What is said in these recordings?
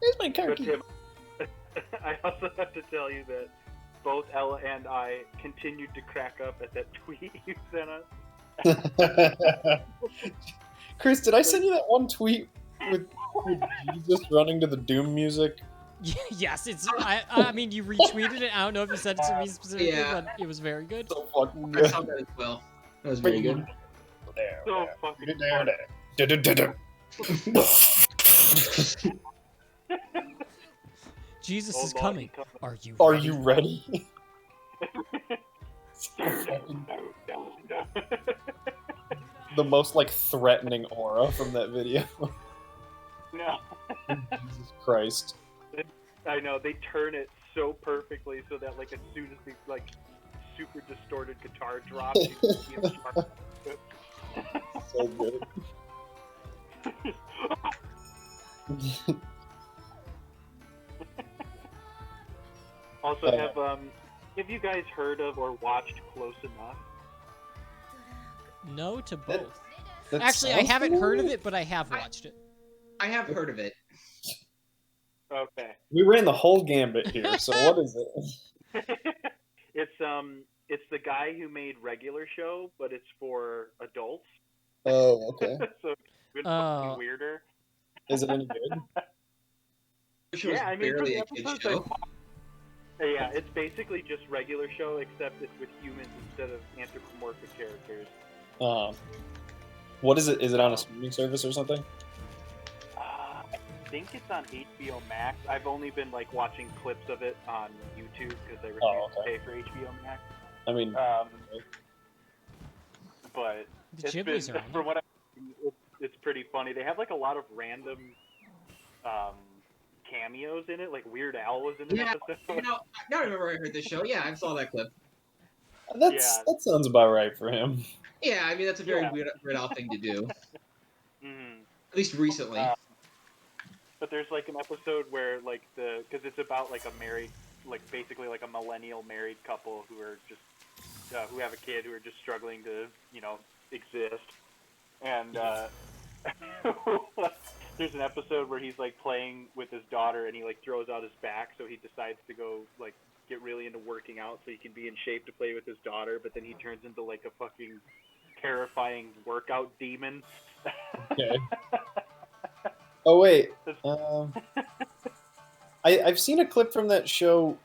Here's my car But key. Tim, I also have to tell you that both Ella and I continued to crack up at that tweet you sent us. Chris, did I send you that one tweet with Jesus running to the Doom music? Yes, it's. I mean, you retweeted it. I don't know if you sent it to me specifically, Yeah. but it was very good. So fucking I good. saw that as well. That was very good. So fucking There, funny. there. Jesus Oh, is Lord, coming. he's coming. Are you? Are ready? you ready? The most like threatening aura from that video. No, Jesus Christ. I know they turn it so perfectly so that like as soon as the like super distorted guitar drops, you can see him sharp. So good. Also, have you guys heard of or watched Close Enough? No to both. That Actually, I sounds haven't heard of familiar. it, but I have watched it. I have heard of it. Okay. We ran the whole gambit here, so what is it? It's the guy who made Regular Show, but it's for adults. Oh, okay. So it's even Oh. fucking weirder. Is it any good? Which was Yeah, I mean, for barely the a kid episodes show. Yeah, it's basically just Regular Show, except it's with humans instead of anthropomorphic characters. What is it? Is it on a streaming service or something? I think it's on HBO Max. I've only been like watching clips of it on YouTube because I refuse to okay. pay for HBO Max. I mean, But The it's Ghiblis been, are on from it. what it's pretty funny. They have like a lot of random cameos in it. Like Weird Al was in an Yeah, episode. now I remember I heard this show. Yeah, I saw that clip. that sounds about right for him. Yeah, I mean that's a very Yeah. weird out thing to do. Mhm. At least recently. But there's like an episode where like because it's about like a married, like basically like a millennial married couple who are just who have a kid who are just struggling to exist, and there's an episode where he's like playing with his daughter and he like throws out his back, so he decides to go like get really into working out so he can be in shape to play with his daughter, but then he turns into like a fucking terrifying workout demon. Okay. Oh wait, I've seen a clip from that show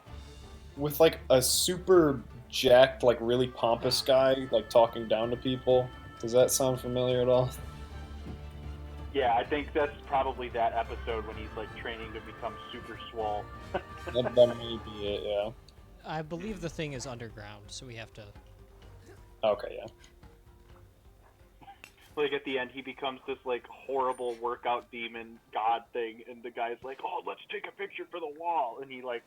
with like a super jacked, like really pompous guy, like talking down to people. Does that sound familiar at all? Yeah, I think that's probably that episode when he's like training to become super swole. That may be it. Yeah. I believe the thing is underground, so we have to. Okay. Yeah. Like at the end, he becomes this like horrible workout demon god thing, and the guy's like, "Oh, let's take a picture for the wall," and he like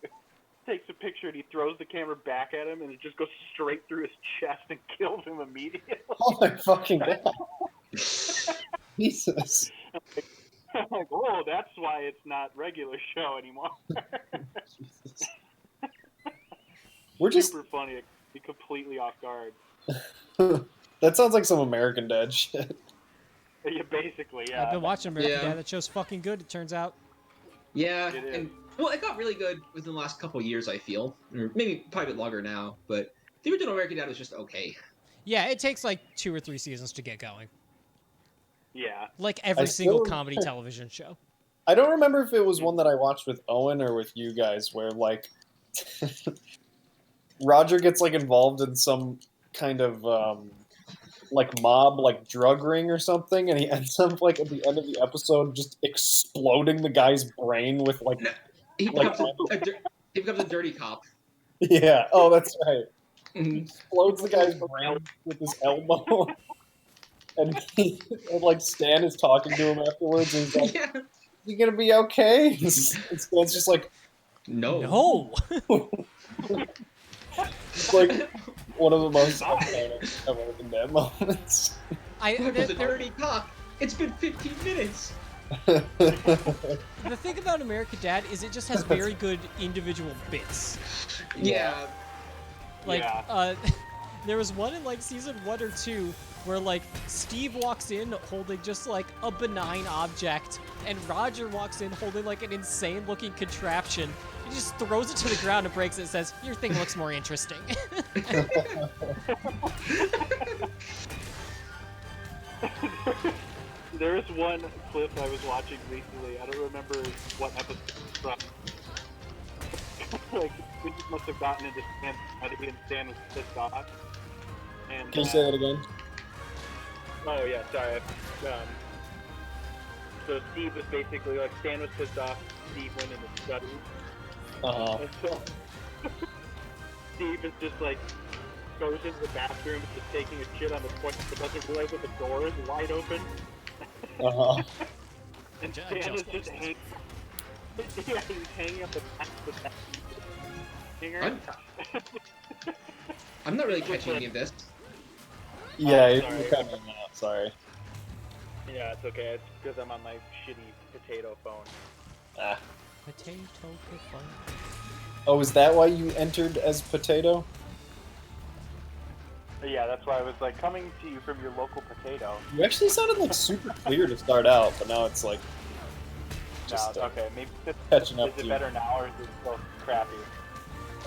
takes a picture and he throws the camera back at him, and it just goes straight through his chest and kills him immediately. Oh my fucking god. Jesus. I'm like, oh, that's why it's not Regular Show anymore. Jesus. We're just. Super funny. Be completely off guard. That sounds like some American Dad shit. Yeah, basically, yeah. I've been watching American Yeah. Dad. That show's fucking good. It turns out. Yeah, It is. and well, it got really good within the last couple of years. I feel, or maybe probably a bit longer now. But the original American Dad was just okay. Yeah, it takes like 2 or 3 seasons to get going. Yeah. Like every I single still- comedy television show. I don't remember if it was one that I watched with Owen or with you guys, where like Roger gets like involved in some kind of like mob, like drug ring or something, and he ends up like at the end of the episode just exploding the guy's brain with like He Like- becomes he becomes a dirty cop. yeah. Oh, that's right. Mhm. Explodes the guy's brain with his elbow. And, like Stan is talking to him afterwards, and he's like, Yeah. "You gonna be okay?" And Stan's just like, No. No. it's like one of the most iconic American Dad moments. I Here comes a there- dirty cop. It's been 15 minutes. the thing about American Dad is it just has very good individual bits. Yeah. Like, Yeah. There was one in like season 1 or 2 where like Steve walks in holding just like a benign object, and Roger walks in holding like an insane looking contraption. He just throws it to the ground and breaks it and says, "Your thing looks more interesting." There was one clip I was watching recently. I don't remember what episode it's from. Like, we just must have gotten into Stan, and Stan was pissed off. And, Can you say that again? Oh yeah, sorry. So Steve was basically like, Stan was pissed off. Steve went in the study, and so Steve is just like goes into the bathroom, just taking a shit on the toilet, but doesn't realize that the door is wide open. And Stan is just hanging. Yeah, he's hanging up the back of the hanger. I'm not really catching any of this. Yeah, Oh, you're sorry. kind of out. Sorry. Yeah, it's okay. It's because I'm on my shitty potato phone. Ah. Potato fun. Oh, is that why you entered as Potato? But yeah, that's why I was like coming to you from your local potato. You actually sounded like super clear to start out, but now it's like just No, okay, maybe catching up is to it you. better now or is it still crappy?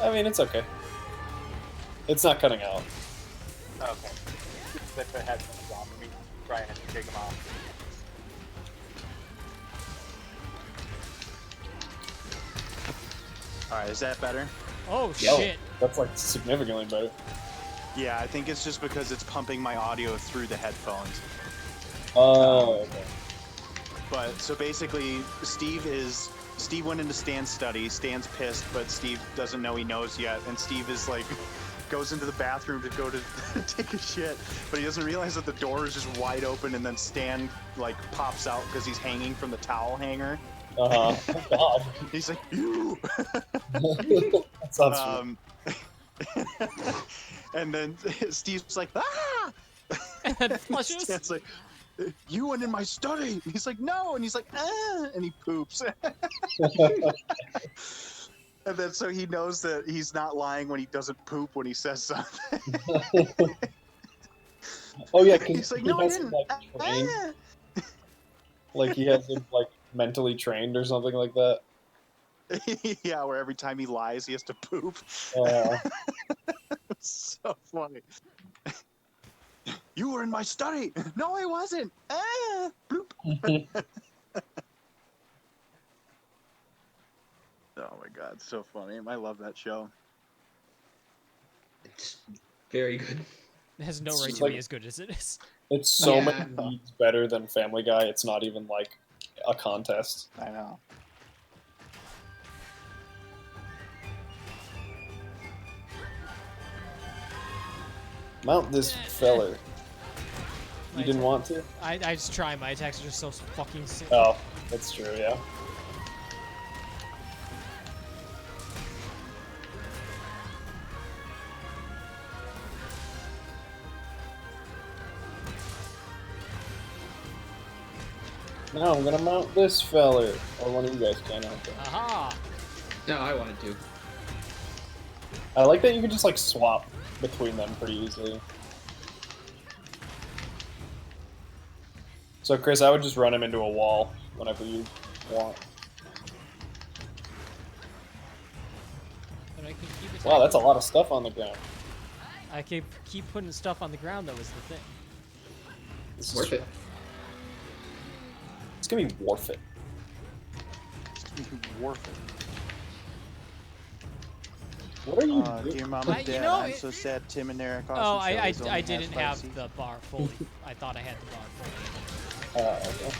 I mean, it's okay. It's not cutting out. Okay. If the headphones on, let me try and take them off. Alright, is that better? Oh Yo, shit. that's like significantly better. Yeah, I think it's just because it's pumping my audio through the headphones. Oh, okay. But so basically, Steve went into Stan's study. Stan's pissed, but Steve doesn't know he knows yet. And Steve is like, goes into the bathroom to go to take a shit, but he doesn't realize that the door is just wide open. And then Stan like pops out because he's hanging from the towel hanger. Oh, God. He's like, "You." That sounds And then Steve's like, "Ah!" And then flushes. Stan's like, "You went in my study." And he's like, "No," and he's like, "Ah," and he poops. And then so he knows that he's not lying when he doesn't poop when he says something. Oh yeah, because He's like, he "No, I has him didn't." like trained, Ah. like he has him like mentally trained or something like that. Yeah, where every time he lies, he has to poop. It's so funny. You were in my study. No, I wasn't. Ah, bloop. Oh my god, so funny. I love that show. It's very good. It has no It's right just to like- be as good as it is. It's so Yeah. many leagues better than Family Guy. It's not even like a contest. I know. Mount this feller. My You didn't attack- want to? I just try. My attacks are just so fucking sick. Oh, that's true. Yeah. Now I'm gonna mount this feller. Or one of you guys can. Okay. Aha! No, I wanted to. I like that you can just like swap between them pretty easily. So Chris, I would just run him into a wall whenever you want. But I can keep Wow, attacking. that's a lot of stuff on the ground. I can keep putting stuff on the ground though is the thing. This Worth it. It's gonna be worth it. Worth it. What are you doing? Dear Mom I- and you Dad, know, I'm it- so sad Tim and Eric Oh, Awesome I Shows only didn't spicy. have the bar fully. I thought I had the bar fully. Okay.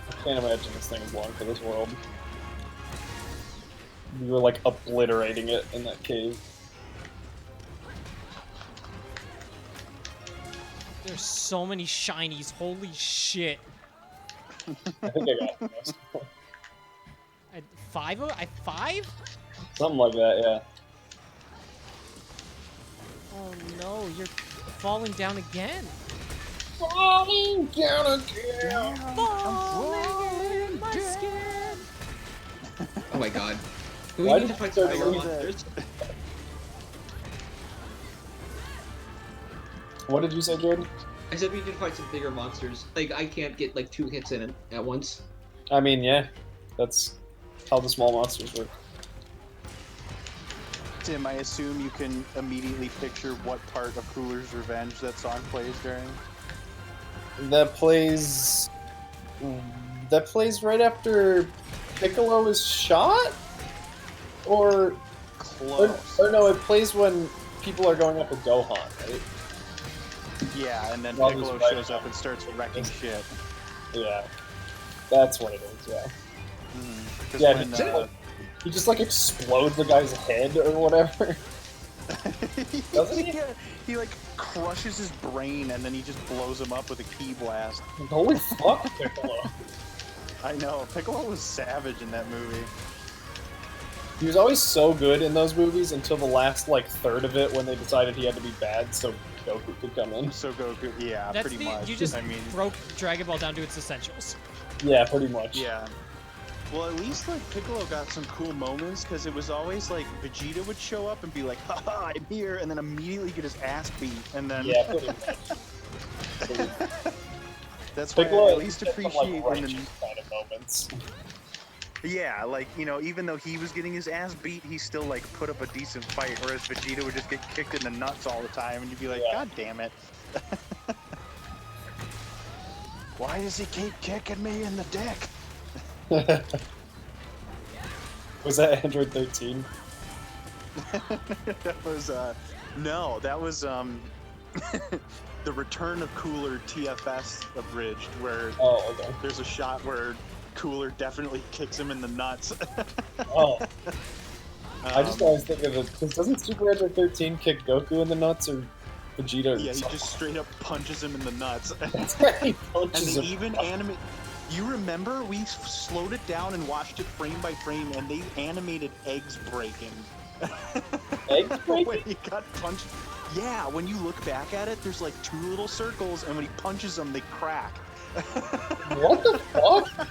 I can't imagine this thing is long for this world. You were like obliterating it in that cave. There's so many shinies. Holy shit! I think I got most. I, five? I five? Something like that, yeah. Oh no! You're falling down again. Falling down again. Falling in my skin. Oh my god. We Why need did to fight you some start bigger doing that? monsters. What did you say, Jordan? I said we need to fight some bigger monsters. Like, I can't get like 2 hits in it at once. I mean, yeah, that's how the small monsters work. Tim, I assume you can immediately picture what part of Cooler's Revenge that song plays during. That plays right after Piccolo is shot, or Close. or no, it plays when people are going up to Gohan, right? Yeah, and then While he's Piccolo right shows up and starts wrecking shit. Yeah, that's what it is. Yeah, Because Yeah, when he just like explodes the guy's head or whatever. Doesn't he? Yeah, he like crushes his brain and then he just blows him up with a key blast. Holy fuck, Piccolo! I know, Piccolo was savage in that movie. He was always so good in those movies until the last like third of it when they decided he had to be bad so Goku could come in. So Goku, yeah, That's pretty the much. you just I mean, broke Dragon Ball down to its essentials. Yeah, pretty much. yeah. Well, at least like Piccolo got some cool moments because it was always like Vegeta would show up and be like, "Haha, I'm here," and then immediately get his ass beat, and then Yeah, pretty much. that's why Piccolo I at least had some, appreciate when righteous kind of moments. yeah, like, you know, even though he was getting his ass beat, he still like put up a decent fight, whereas Vegeta would just get kicked in the nuts all the time, and you'd be like, Yeah. God damn it. Why does he keep kicking me in the dick? Was that Android 13? That was no, that was the Return of Cooler TFS abridged, where Oh, okay. there's a shot where Cooler definitely kicks him in the nuts. Oh, I just Um, always think of it because doesn't Super Android 13 kick Goku in the nuts or Vegeta? Or yeah, he something? just straight up punches him in the nuts. That's right. He And punches they him. even animate. You remember we slowed it down and watched it frame by frame, and they animated eggs breaking. Eggs when breaking? he got punched. Yeah, when you look back at it, there's like 2 little circles, and when he punches them, they crack. What the fuck?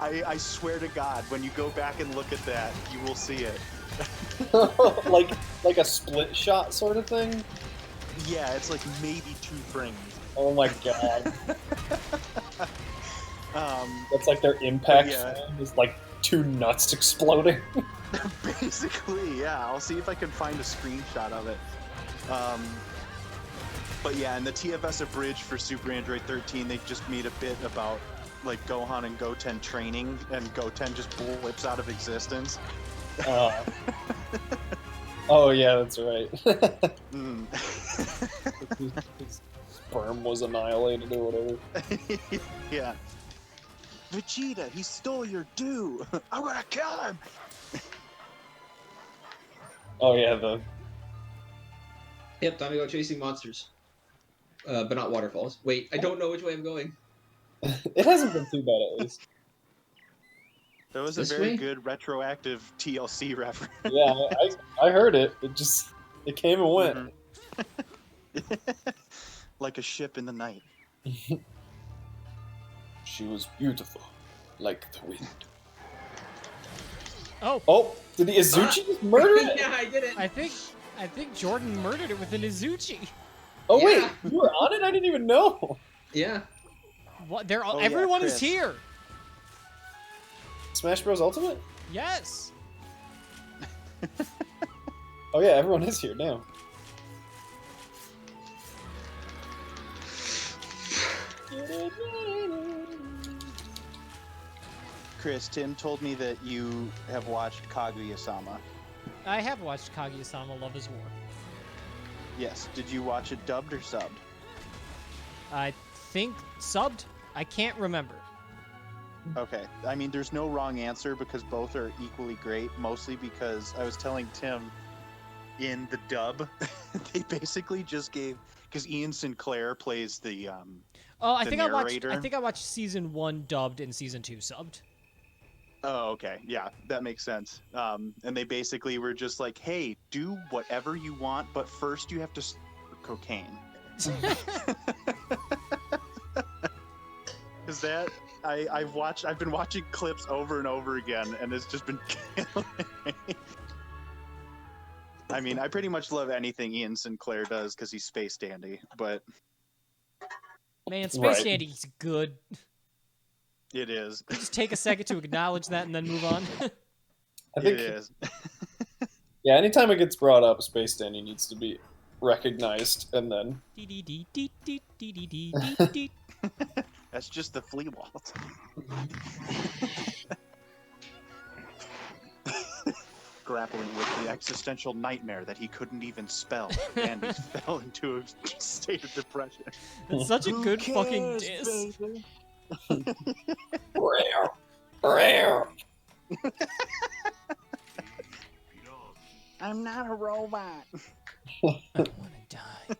I swear to God, when you go back and look at that, you will see it. like a split shot sort of thing? Yeah, it's like maybe 2 frames. Oh my god. Um, That's like their impact Yeah. frame is like 2 nuts exploding. basically, yeah. I'll see if I can find a screenshot of it. But yeah, in the TFS abridged for Super Android 13, they just made a bit about like Gohan and Goten training, and Goten just blips out of existence. Oh yeah, that's right. Mm. His sperm was annihilated or whatever. Yeah. Vegeta, he stole your due. I'm gonna kill him. Oh yeah, the Yep, time to go chasing monsters. But not waterfalls. Wait, I don't know which way I'm going. it hasn't been too bad at least. That was This a very way? good retroactive TLC reference. Yeah, I heard it. It came and went. Like a ship in the night. She was beautiful, like the wind. Oh, Oh, did the Izuchi just murder it? Yeah, I did it. I think Jordan murdered it with an Izuchi. Oh wait, Yeah. you were on it? I didn't even know. Yeah. What? They're all, Oh, yeah, everyone is Chris. here. Smash Bros Ultimate? Yes. Oh yeah, everyone is here now. Chris, Tim told me that you have watched Kaguya-sama. I have watched Kaguya-sama Love is War. Yes. Did you watch it dubbed or subbed? I think subbed. I can't remember. Okay. I mean, there's no wrong answer because both are equally great, mostly because I was telling Tim in the dub, they basically just gave, because Ian Sinclair plays the, Oh, I The think I narrator? watched season 1 dubbed and season 2 subbed. oh, okay. Yeah, that makes sense. And they basically were just like, hey, do whatever you want, but first you have to cocaine. Is that I've been watching clips over and over again, and it's just been killing me. I mean, I pretty much love anything Ian Sinclair does because he's Space Dandy, but Man, Space Right. Dandy's good. it is. Just take a second to acknowledge that and then move on. I think, It is. yeah, anytime it gets brought up, Space Dandy needs to be recognized, and then Dee-dee-dee-dee-dee-dee-dee-dee-dee. That's just the flea walt. Grappling with the existential nightmare that he couldn't even spell, and he fell into a state of depression. That's such a Who good fucking cares, diss. baby? I'm not a robot. I wanna die.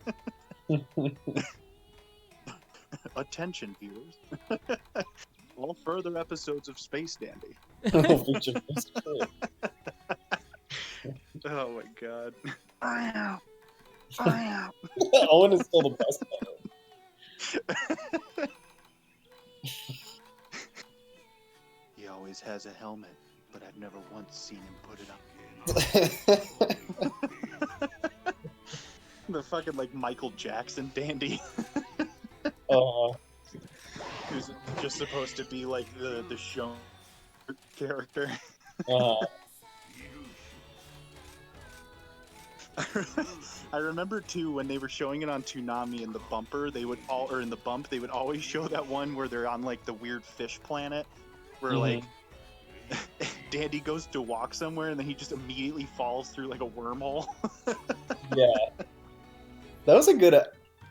Attention, viewers. All further episodes of Space Dandy. Feature this. Oh my god. Owen is still the best. He always has a helmet, but I've never once seen him put it on. The fucking like Michael Jackson dandy, who's just supposed to be like the show character. I remember too when they were showing it on Toonami in the bumper, they would always show that one where they're on like the weird fish planet, where like Dandy goes to walk somewhere and then he just immediately falls through like a wormhole. Yeah. That was a good.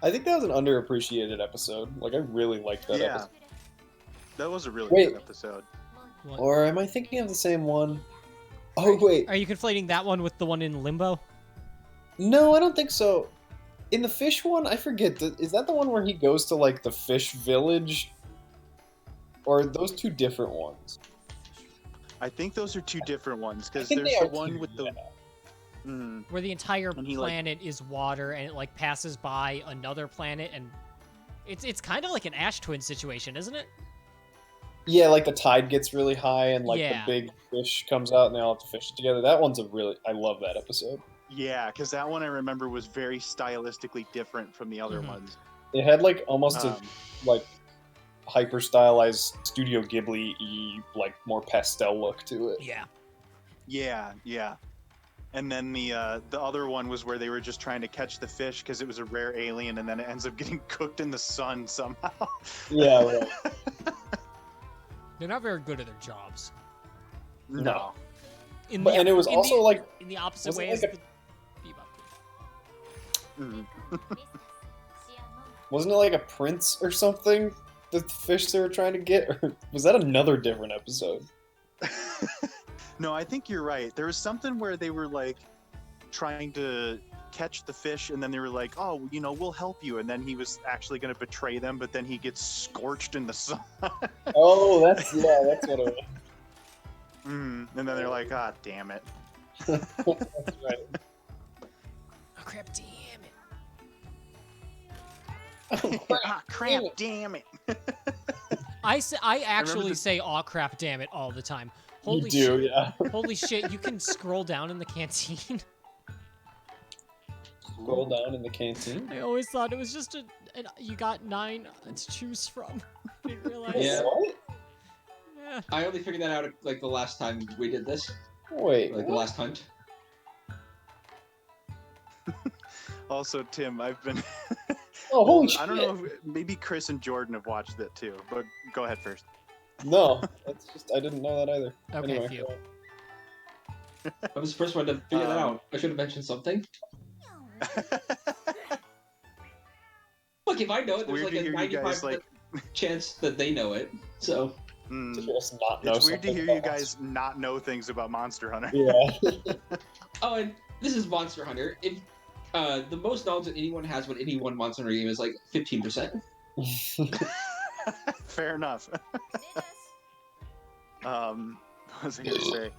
I think that was an underappreciated episode. Like, I really liked that Yeah. episode. That was a really Wait. good episode. What? Or am I thinking of the same one? Oh, wait. Are you conflating that one with the one in Limbo? No, I don't think so. In the fish one, I forget. Is that the one where he goes to, like, the fish village? Or are those two different ones? I think those are two different ones I because think there's they the are one too, with the. yeah. Mm, Where the entire And he, like- planet is water and it like passes by another planet and it's kind of like an Ash Twin situation, isn't it? Yeah, like the tide gets really high and, like, Yeah. the big fish comes out and they all have to fish together. That one's a really... I love that episode. yeah, because that one I remember was very stylistically different from the other Mhm. ones. It had, like, almost Um, a, like, hyper-stylized Studio Ghibli-y, like, more pastel look to it. Yeah. Yeah. And then the other one was where they were just trying to catch the fish because it was a rare alien, and then it ends up getting cooked in the sun somehow. Yeah, right. They're not very good at their jobs. No. In But, and it was in also, the, like... in the opposite wasn't way as like the Bebop. Mm. Wasn't it like a prince or something? The fish they were trying to get? Or was that another different episode? No, I think you're right. There was something where they were like trying to catch the fish, and then they were like, "Oh, you know, we'll help you." And then he was actually going to betray them, but then he gets scorched in the sun. Oh, that's what it was. And then they're like, "Ah, damn it." That's right. Oh crap, damn it. Ah, crap, damn it. I actually the- say aw crap damn it all the time. You Holy do, shit. yeah. Holy shit, you can scroll down in the canteen. Scroll down in the canteen. I always thought it was just you got 9 to choose from. I didn't realize. Yeah. What? Yeah. I only figured that out like the last time we did this, Wait, like the what? last hunt. Also, Tim, I've been. Oh, holy shit. I don't know if maybe Chris and Jordan have watched it too, but go ahead first. No, that's just, I didn't know that either. Okay, Anyway. phew. I was the first one to figure that out. I should have mentioned something. Look, if I know it, there's Weird like to a hear you 95% guys like. chance that they know it. So Mm. To hear us not know It's weird to something hear you about guys not know things about Monster Hunter. Yeah. oh, and this is Monster Hunter. If the most knowledge that anyone has about any one Monster Hunter game is like 15%. Fair enough. What was I gonna say?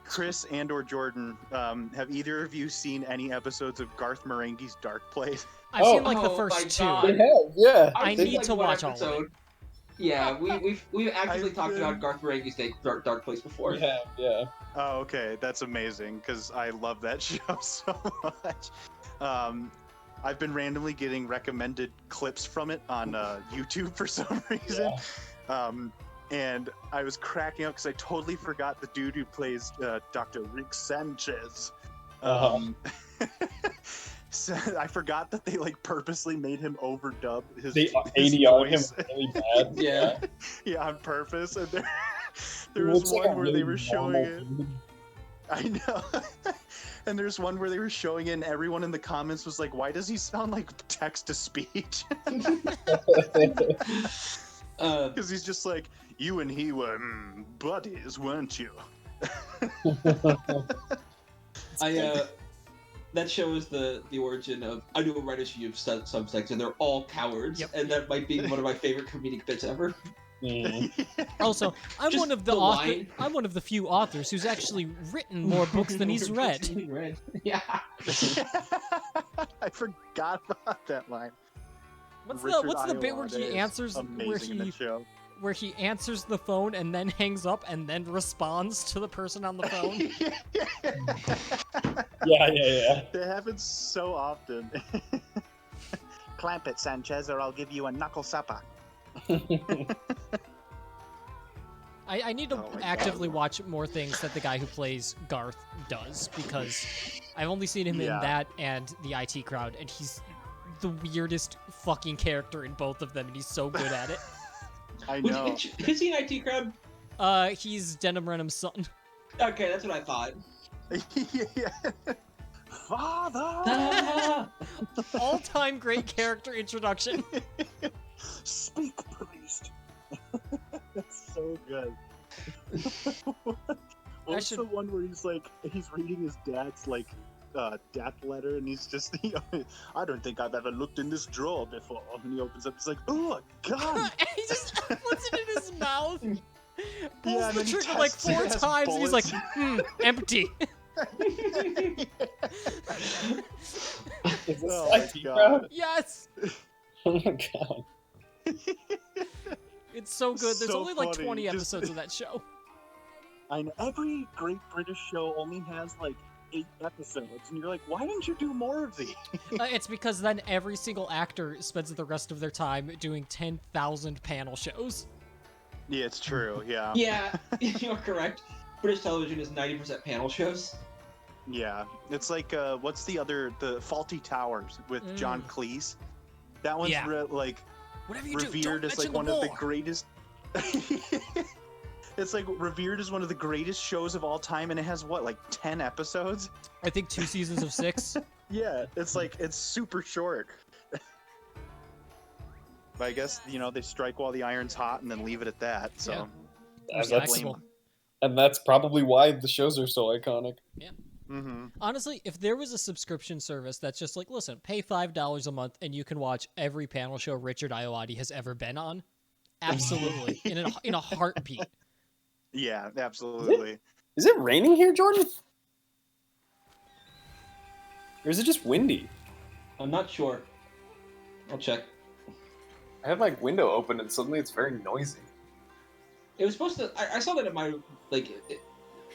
Chris and/or Jordan, have either of you seen any episodes of Garth Marenghi's Dark Place? I've Oh. seen like the Oh first my 2. God. They have, yeah. I They- need to one watch all of it. Yeah, we've actively I've talked been- about Garth Marenghi's Dark Place before. Yeah. Oh, okay, that's amazing because I love that show so much. I've been randomly getting recommended clips from it on YouTube for some reason. And I was cracking up because I totally forgot the dude who plays Dr. Rick Sanchez. So I forgot that they like purposely made him overdub his They his ADR'd him voice. really bad. Yeah. Yeah, on purpose. And there He was looks like one a where they really were showing normal it. dude. I know. And there's one where they were showing it, and everyone in the comments was like, "Why does he sound like text to speech?" Because he's just like, "You and he were buddies, weren't you?" That shows the origin of I know writers who use subtext and they're all cowards, Yep. and that might be one of my favorite comedic bits ever. Mm. Also, I'm Just one of the the author. line. I'm one of the few authors who's actually written more books than he's read. Yeah. I forgot about that line. What's Richard the bit where Ayoade he is answers amazing in the show. where he answers the phone and then hangs up and then responds to the person on the phone? Yeah. That happens so often. Clamp it, Sanchez, or I'll give you a knuckle supper. I need to Oh my actively watch more things that the guy who plays Garth does, because I've only seen him in Yeah. that and the IT Crowd, and he's the weirdest fucking character in both of them, and he's so good at it. I know. Who's he in IT Crowd? He's Denham Renham's son. Okay, that's what I thought. Yeah. Father! Ah! All-time great character introduction. Speak, priest. That's so good. What's should- the one where he's reading his dad's death letter, and he's just, I don't think I've ever looked in this drawer before. And he opens up, he's like, oh, a gun! And he just puts it in his mouth. Pulls Yeah, and the then he trigger like tests it, 4 it has times, and he's like, bullets. empty. Is this Oh my IT God. Crowd? Yes! Oh my god. It's so good. There's So only like funny, 20 just- episodes of that show. I know every Great British show only has 8 episodes, and you're like, why didn't you do more of these? It's because then every single actor spends the rest of their time doing 10,000 panel shows. Yeah, it's true. Yeah. Yeah, you're correct. British television is 90% panel shows. Yeah. It's like what's the Faulty Towers with John Cleese? That one's Yeah. Whatever you do, revered don't as like mention one the of the war. greatest. It's like revered as one of the greatest shows of all time, and it has 10 episodes? I think 2 seasons of 6. Yeah, it's super short. But I guess they strike while the iron's hot and then leave it at that. So Yeah. And Can't that's, blame Flexible. them. and that's probably why the shows are so iconic. Mm-hmm. Honestly, if there was a subscription service that's just like, listen, pay $5 a month and you can watch every panel show Richard Ayoade has ever been on, absolutely, in a heartbeat. Yeah, absolutely. Is it raining here, Jordan? Or is it just windy? I'm not sure. I'll check. I have my window open and suddenly it's very noisy. It was supposed to. I saw that it might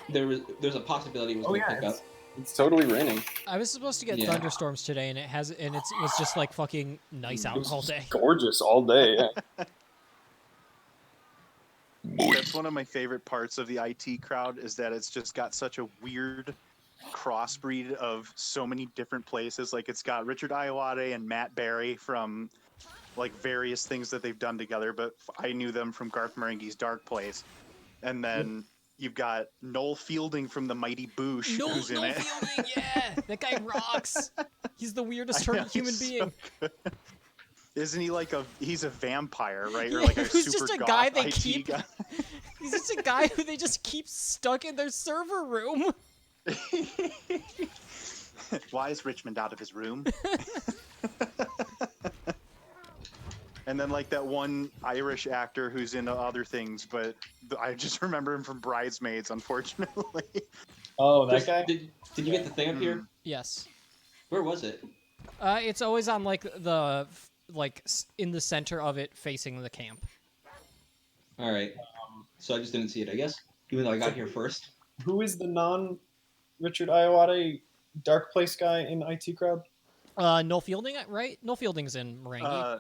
there's a possibility it was going to pick up. It's totally raining. I was supposed to get Yeah. thunderstorms today, and it was just like fucking nice It out was all just day. gorgeous all day. Yeah. That's one of my favorite parts of the IT Crowd is that it's just got such a weird crossbreed of so many different places. Like it's got Richard Ayoade and Matt Berry from various things that they've done together, but I knew them from Garth Marenghi's Dark Place. And then you've got Noel Fielding from the Mighty Boosh No, who's in no it. Fielding, yeah, that guy rocks. He's the weirdest I know, turned human he's so being. good. Isn't he he's a vampire, right? Or Yeah, like a who's super just a goth guy they IT keep- guy. He's just a guy who they just keep stuck in their server room. Why is Richmond out of his room? And then that one Irish actor who's in other things, but I just remember him from Bridesmaids, unfortunately. Oh, that guy? Did you get the thing up here? Yes. Where was it? It's always on in the center of it, facing the camp. All right. So I just didn't see it, I guess, even though I got here first. Who is the non-Richard Iowati Dark Place guy in IT Crowd? Noel Fielding, right? Noel Fielding's in Marangi.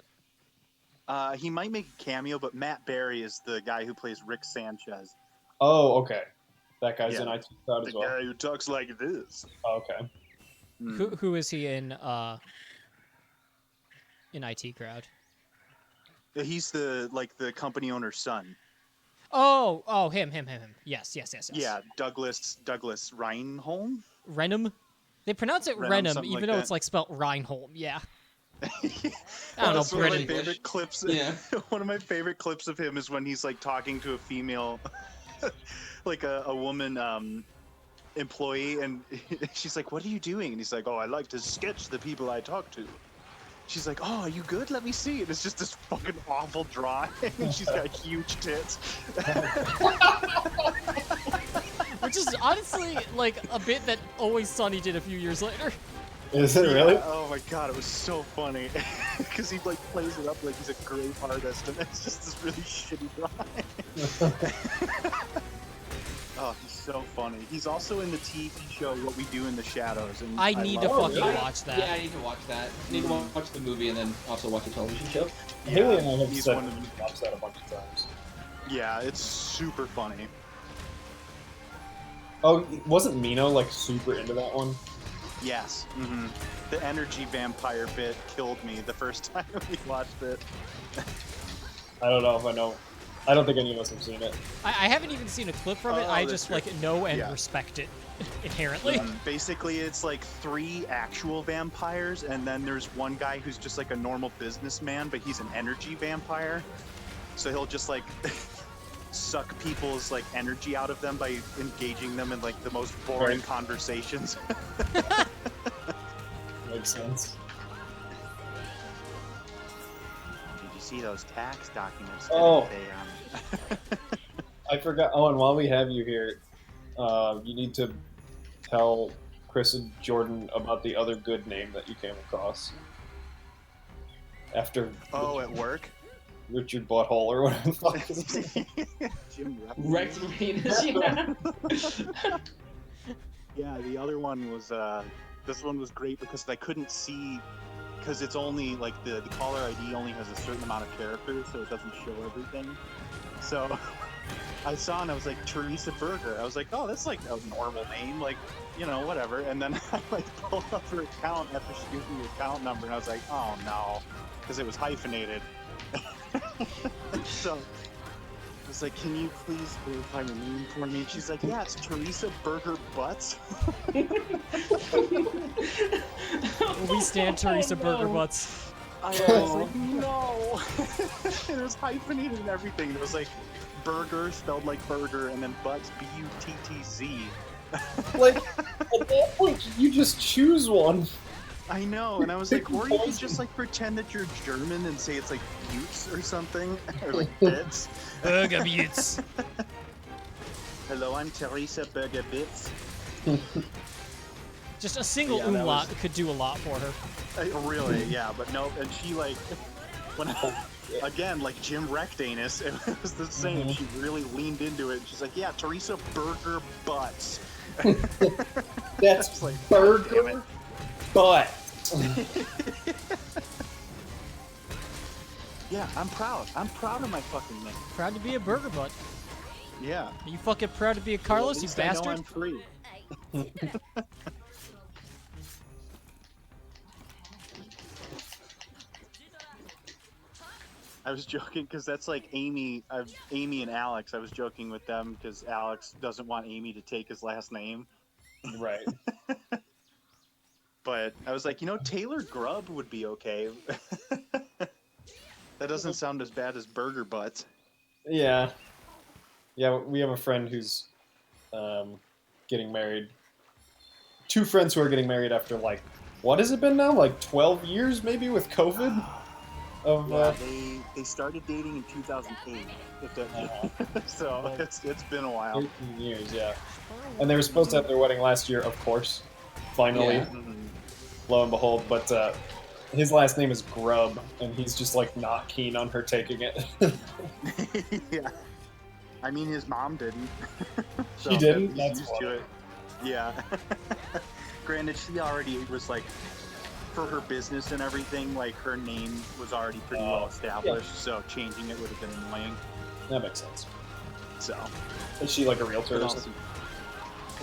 He might make a cameo, but Matt Berry is the guy who plays Rick Sanchez. Oh, okay. That guy's Yeah. in IT Crowd The as well. guy who talks like this. Oh, okay. Who is he in IT Crowd? He's the company owner's son. Oh, him. Yes. Yeah, Douglas Reinholm. Renham? They pronounce it Renham, Renham, something even like though that. it's like spelled Reinholm. Yeah. I don't know, That's one of my British. favorite clips. Yeah. One of my favorite clips of him is when he's like talking to a female, like a woman employee, and she's like, "What are you doing?" And he's like, "Oh, I like to sketch the people I talk to." She's like, "Oh, are you good? Let me see." And it's just this fucking awful drawing, and she's got huge tits. Which is honestly like a bit that Always Sunny did a few years later. Is it really? Yeah, oh my god, it was so funny because he like plays it up like he's a great artist, and it's just this really shitty drawing. Oh, he's so funny. He's also in the TV show What We Do in the Shadows, and I need to love it. fucking watch that. Yeah, I need to watch that. I need to watch the movie and then also watch the television show. Haley and I have he's said one of we them. watched that a bunch of times. Yeah, it's super funny. Oh, wasn't Mino like super into that one? Yes. The energy vampire bit killed me the first time we watched it. I don't know if I know. I don't think any of us have seen it. I haven't even seen a clip from it. Oh, I that's just true. like know and Yeah. respect it inherently. Basically, it's like 3 actual vampires, and then there's one guy who's just like a normal businessman, but he's an energy vampire. So he'll just like suck people's like energy out of them by engaging them in like the most boring Right. conversations. Makes sense. Did you see those tax documents? Oh. They, I forgot. Oh, and while we have you here, you need to tell Chris and Jordan about the other good name that you came across. After Oh, at work? Richard Butthole or whatever the fuck his name. Jim Rex Venus, yeah. Yeah, the other one was this one was great because I couldn't see, because it's only like the caller ID only has a certain amount of characters, so it doesn't show everything. So I saw and I was like, Teresa Berger. I was like, oh, that's like a normal name, like, you know, whatever. And then I like pulled up her account after she gave me the account number, and I was like, oh no, because it was hyphenated. So I was like, can you please verify your name for me? And she's like, yeah, it's Teresa Berger Butts. We stand Teresa Burger Butts. I was like, no. And it was hyphenated and everything. It was like burger spelled like burger, and then butts B-U-T-T-Z. Like, at that point, you just choose one. I know, and I was like, or you could just like pretend that you're German and say it's like Butts or something, or like Bits. Burger Butts. Hello, I'm Teresa Berger Bits. Just a single Yeah, that umlaut was- could do a lot for her. Really, yeah, but no, and she like, when again, like Jim Rectanus, it was the same. She really leaned into it. She's like, yeah, Teresa Berger Butts. That's like, God damn burger butt. Yeah, I'm proud. I'm proud of my fucking name. Proud to be a burger butt. Yeah. Are you fucking proud to be a Carlos, At you least I know bastard? I'm free. I was joking because that's like Amy. Amy and Alex. I was joking with them because Alex doesn't want Amy to take his last name. Right. But I was like, you know, Taylor Grubb would be okay. That doesn't sound as bad as Burger Butt. Yeah. Yeah, we have a friend who's getting married. 2 friends who are getting married after, like, what has it been now? Like 12 years, maybe, with COVID? Of, Yeah, they started dating in 2008. So it's been a while. 13 years, yeah. And they were supposed to have their wedding last year, of course. Finally, Yeah. Mhm. lo and behold. But his last name is Grubb, and he's just like not keen on her taking it. Yeah. I mean, his mom didn't. She didn't? He's That's used to it. Yeah. Granted, she already was like, for her business and everything, like her name was already pretty well established, so changing it would have been annoying. That makes sense. So. Is she like a realtor But or also- something?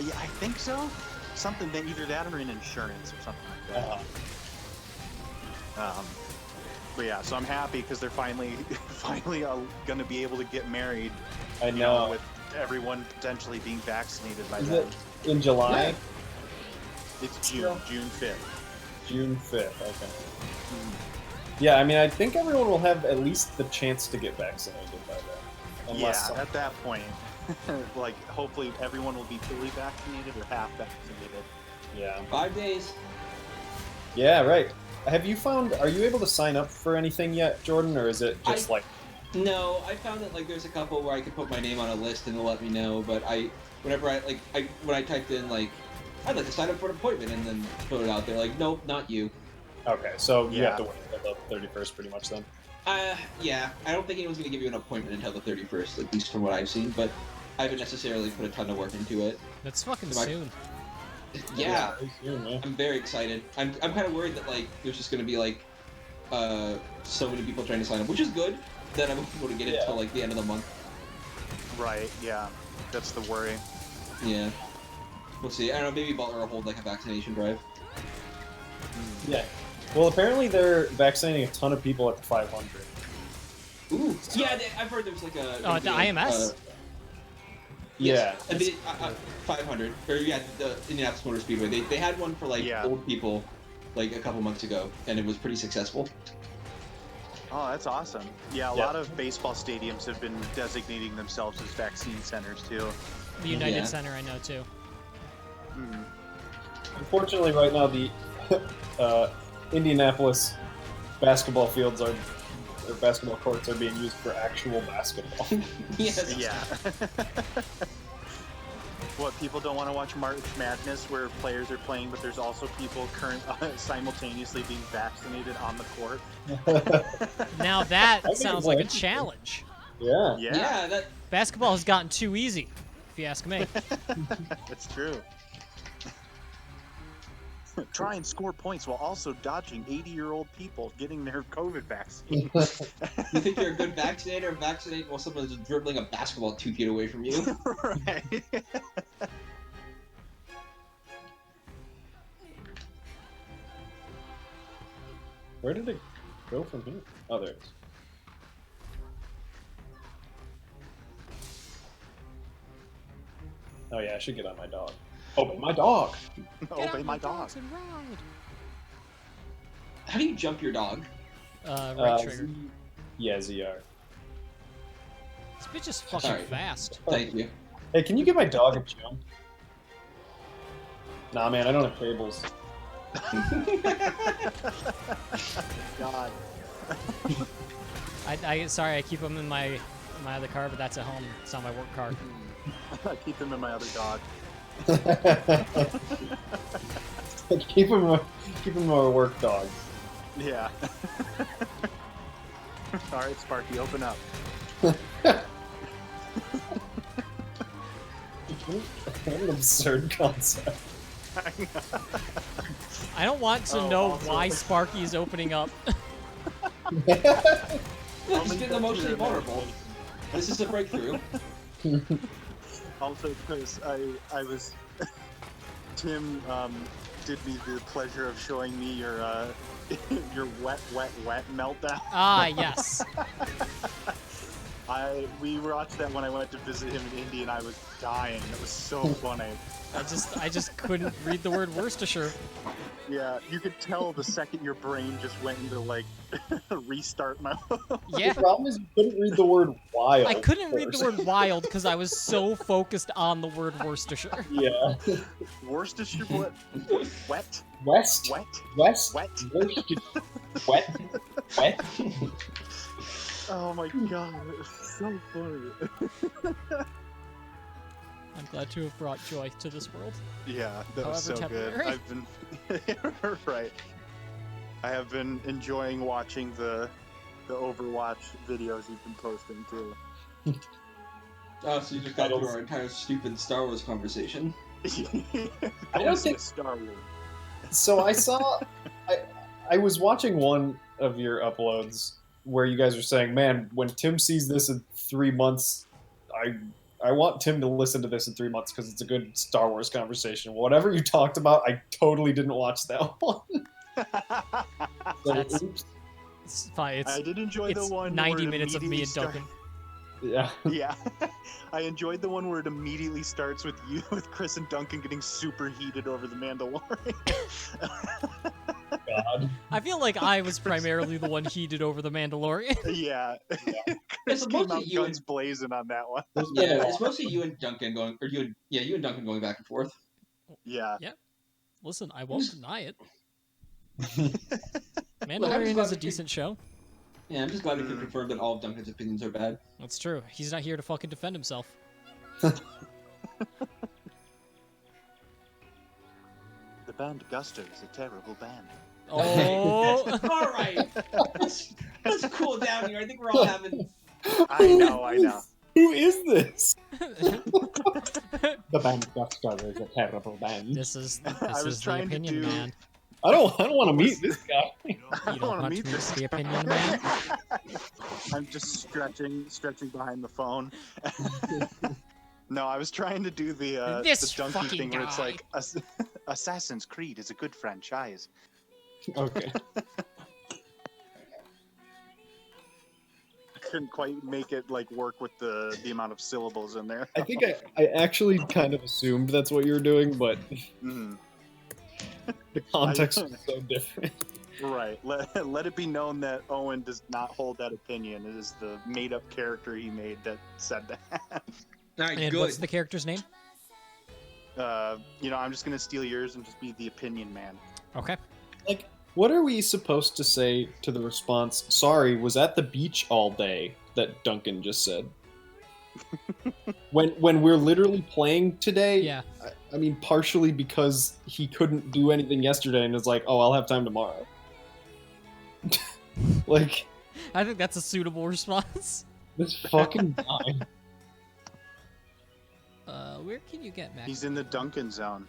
Yeah, I think so. Something that either that or in insurance or something like that. But yeah, so I'm happy because they're finally going to be able to get married. I You know. with everyone potentially being vaccinated by Is then. it in July? It's June, Yeah. June 5th. June 5th, okay. Yeah, I mean, I think everyone will have at least the chance to get vaccinated by then. Unless Yeah, at that point, like hopefully everyone will be fully vaccinated or half vaccinated. yeah. 5 days. Yeah, right. Are you able to sign up for anything yet, Jordan, or is it just like, No, I found that like there's a couple where I could put my name on a list and it'll let me know. But when I typed in like I'd like to sign up for an appointment and then put it out there like nope, not you. okay, so you Yeah. have to wait until the 31st pretty much then? Yeah, I don't think anyone's gonna give you an appointment until the 31st, at least from what I've seen. But I haven't necessarily put a ton of work into it. That's fucking Am I- soon. Yeah, very soon, yeah. I'm very excited. I'm kind of worried that like there's just gonna be like so many people trying to sign up, which is good. That I won't be able to get it Yeah. till like the end of the month. Right, yeah. That's the worry. Yeah. We'll see. I don't know. Maybe Butler will hold like a vaccination drive. Yeah. Well, apparently they're vaccinating a ton of people at the 500. Ooh. Yeah, I've heard there's like a. Oh, the IMS? Yeah. I mean, 500. Or yeah, the Indianapolis Motor Speedway. They had one for like Yeah. old people, like a couple months ago, and it was pretty successful. Oh, that's awesome. Yeah, a Yeah. lot of baseball stadiums have been designating themselves as vaccine centers too. The United Yeah. Center, I know too. Mm. Unfortunately, right now the Indianapolis basketball fields or basketball courts are being used for actual basketball. Yes. Yeah. What, people don't want to watch March Madness where players are playing, but there's also people simultaneously being vaccinated on the court? Now that think sounds it's like a interesting. challenge. Yeah. Yeah, Yeah. That. Basketball has gotten too easy, if you ask me. that's true. Try and score points while also dodging 80-year-old people getting their COVID vaccine. You think you're a good vaccinator? Vaccinate while someone's just dribbling a basketball 2 feet away from you. Right. Where did it go from here? Oh, there it is. Oh yeah, I should get on my dog. Oh, my dog! Obey my dog. And ride. How do you jump your dog? Right trigger. Yeah, ZR. This bitch is fucking Sorry. fast. Thank you. Hey, can you get my dog a jump? Nah, man, I don't have cables. God. Sorry, I keep them in my other car, but that's at home. It's not my work car. I keep them in my other dog. keep him our work dog. Yeah. All right, Sparky, open up. What an absurd concept. I don't want to Oh, know also- why Sparky is opening up. Just getting emotionally vulnerable. This is a breakthrough. Also, because I was Tim did me the pleasure of showing me your your wet meltdown. Ah, yes. We watched that when I went to visit him in Indy, and I was dying. It was so funny. I just couldn't read the word Worcestershire. Yeah, you could tell the second your brain just went into like restart mode. Yeah. The problem is you couldn't read the word wild. I couldn't read the first. word wild because I was so focused on the word Worcestershire. Yeah. Worcestershire, what? Wet, West. wet, West. wet. Worcester. Wet. Wet. Oh my god, it was so funny. I'm glad to have brought joy to this world. Yeah, that was so However good. temporary. I've been right. I have been enjoying watching the Overwatch videos you've been posting too. Oh, so you just got through our entire stupid Star Wars conversation. I don't think Star Wars. so. I was watching one of your uploads where you guys are saying, "Man, when Tim sees this in 3 months, I want Tim to listen to this in 3 months because it's a good Star Wars conversation." Whatever you talked about, I totally didn't watch that one. So, That's- oops. It's fine. I did enjoy the It's one. 90 where it minutes of me and immediately Duncan. Yeah. Yeah, I enjoyed the one where it immediately starts with you, with Chris and Duncan getting super heated over the Mandalorian. God. I feel like I was primarily the one heated over the Mandalorian. Yeah, It's Chris came mostly out you guns blazing on that one. Yeah, it's mostly you and Duncan going, or you and Duncan going back and forth. Yeah, Listen, I won't deny it. Look, I'm just Mandalorian glad is a we decent show. Yeah, I'm just glad we could confirm that all of Duncan's opinions are bad. That's true. He's not here to fucking defend himself. the band Gusto is a terrible band. Oh, All right, let's cool down here. I think we're all having. I know. Who is this? The band Gusto is a terrible band. this is I was the trying to opinion do- man. I don't want to meet this guy. You I don't wanna want to meet meet this the opinion man. I'm just stretching behind the phone. No, I was trying to do the This Dunky fucking thing where it's guy. like Assassin's Creed is a good franchise. Okay. I couldn't quite make it like work with the amount of syllables in there. I think I actually kind of assumed that's what you were doing, but Mhm. the context was so different. Right. Let it be known that Owen does not hold that opinion. It is the made-up character he made that said that. All right, And good. what's the character's name? I'm just gonna steal yours and just be the opinion man. Okay. Like, what are we supposed to say to the response, "Sorry, was at the beach all day," that Duncan just said? when we're literally playing today, Yeah. I mean, partially because he couldn't do anything yesterday and is like, "Oh, I'll have time tomorrow." Like, I think that's a suitable response. this fucking guy. Where can you get Mac? He's in the Duncan zone.